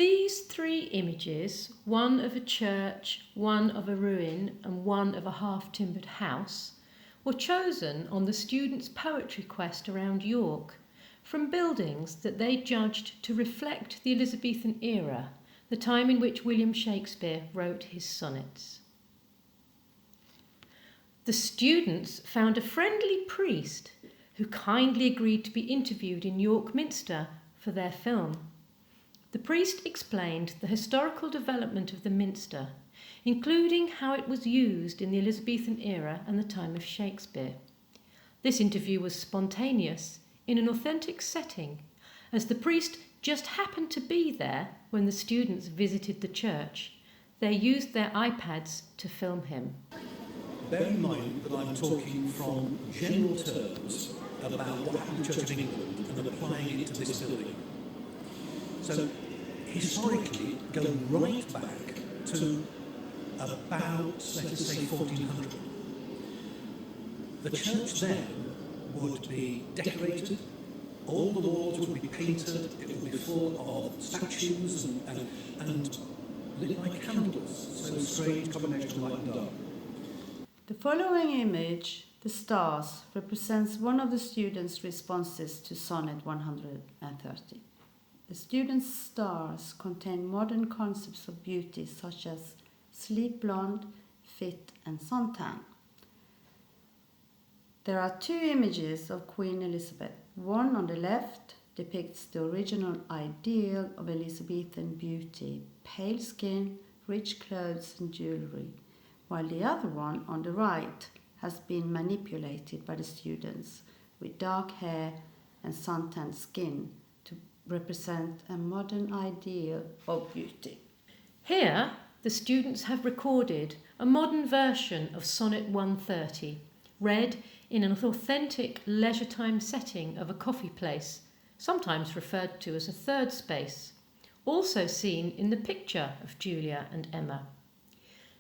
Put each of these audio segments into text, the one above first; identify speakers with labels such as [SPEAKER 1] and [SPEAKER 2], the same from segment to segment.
[SPEAKER 1] These three images, one of a church, one of a ruin and one of a half-timbered house, were chosen on the students' poetry quest around York from buildings that they judged to reflect the Elizabethan era, the time in which William Shakespeare wrote his sonnets. The students found a friendly priest who kindly agreed to be interviewed in York Minster for their film. The priest explained the historical development of the minster, including how it was used in the Elizabethan era and the time of Shakespeare. This interview was spontaneous, in an authentic setting, as the priest just happened to be there when the students visited the church. They used their iPads to film him.
[SPEAKER 2] Bear in mind that I'm talking from general terms about what happened in the Church of England and applying it to this building. So, historically, go right back to about, let us say, 1400. The church then would be decorated, all the walls would be painted, it would be full of statues and lit by candles, so a strange combination of light and dark.
[SPEAKER 3] The following image, the stars, represents one of the students' responses to Sonnet 130. The students' stars contain modern concepts of beauty such as sleek blonde, fit and suntan. There are two images of Queen Elizabeth. One on the left depicts the original ideal of Elizabethan beauty, pale skin, rich clothes and jewellery, while the other one on the right has been manipulated by the students with dark hair and suntanned skin to represent a modern ideal of beauty.
[SPEAKER 1] Here, the students have recorded a modern version of Sonnet 130, read in an authentic leisure time setting of a coffee place, sometimes referred to as a third space, also seen in the picture of Julia and Emma.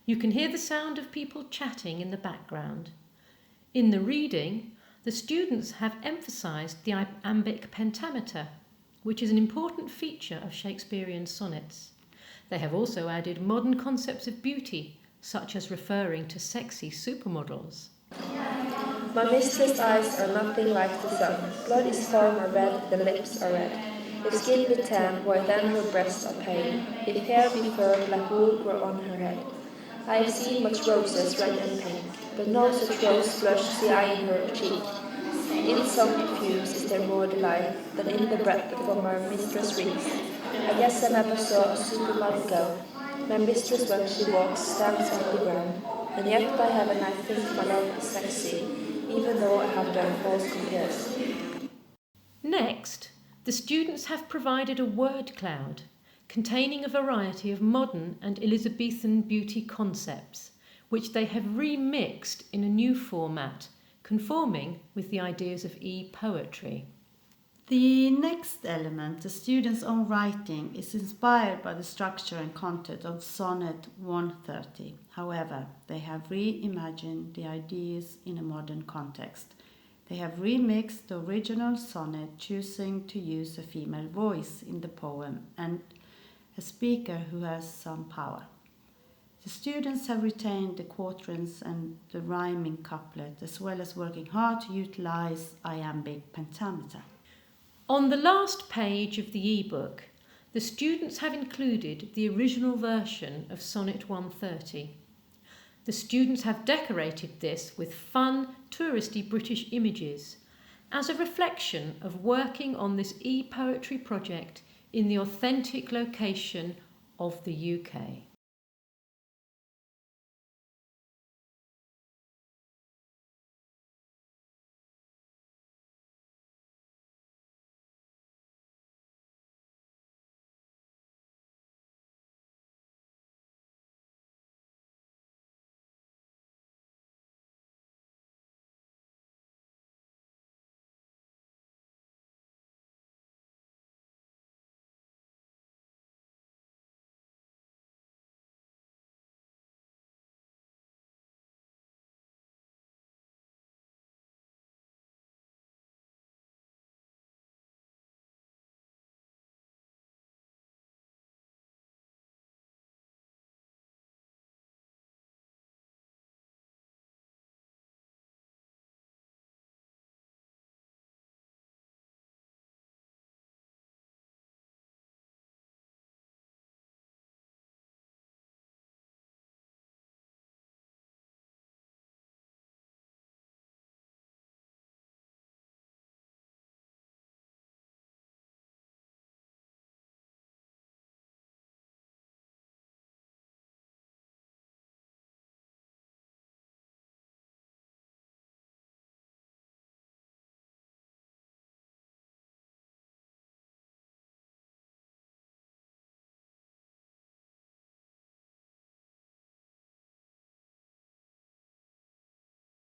[SPEAKER 1] You can hear the sound of people chatting in the background. In the reading, the students have emphasised the iambic pentameter, which is an important feature of Shakespearean sonnets. They have also added modern concepts of beauty, such as referring to sexy supermodels.
[SPEAKER 4] My mistress' eyes are nothing like the sun. Blood is far more red, the lips are red. If skin be tan, why then her breasts are pale? If hair be furred, like wool grow on her head. I have seen much roses, red and pink, but no such rose flush see I in her cheek. In some perfumes is there more delight than in the breath from our mistress' wreaths. I guess I never saw a supermodel go. My mistress when she walks stands on the ground, and yet by heaven I think my love is sexy, even though I have done false compares.
[SPEAKER 1] Next, the students have provided a word cloud containing a variety of modern and Elizabethan beauty concepts, which they have remixed in a new format, conforming with the ideas of e-poetry.
[SPEAKER 3] The next element, the students' own writing, is inspired by the structure and content of Sonnet 130. However, they have reimagined the ideas in a modern context. They have remixed the original sonnet, choosing to use a female voice in the poem and a speaker who has some power. The students have retained the quatrains and the rhyming couplet, as well as working hard to utilize iambic pentameter.
[SPEAKER 1] On the last page of the eBook, the students have included the original version of Sonnet 130. The students have decorated this with fun, touristy British images as a reflection of working on this e-poetry project in the authentic location of the UK.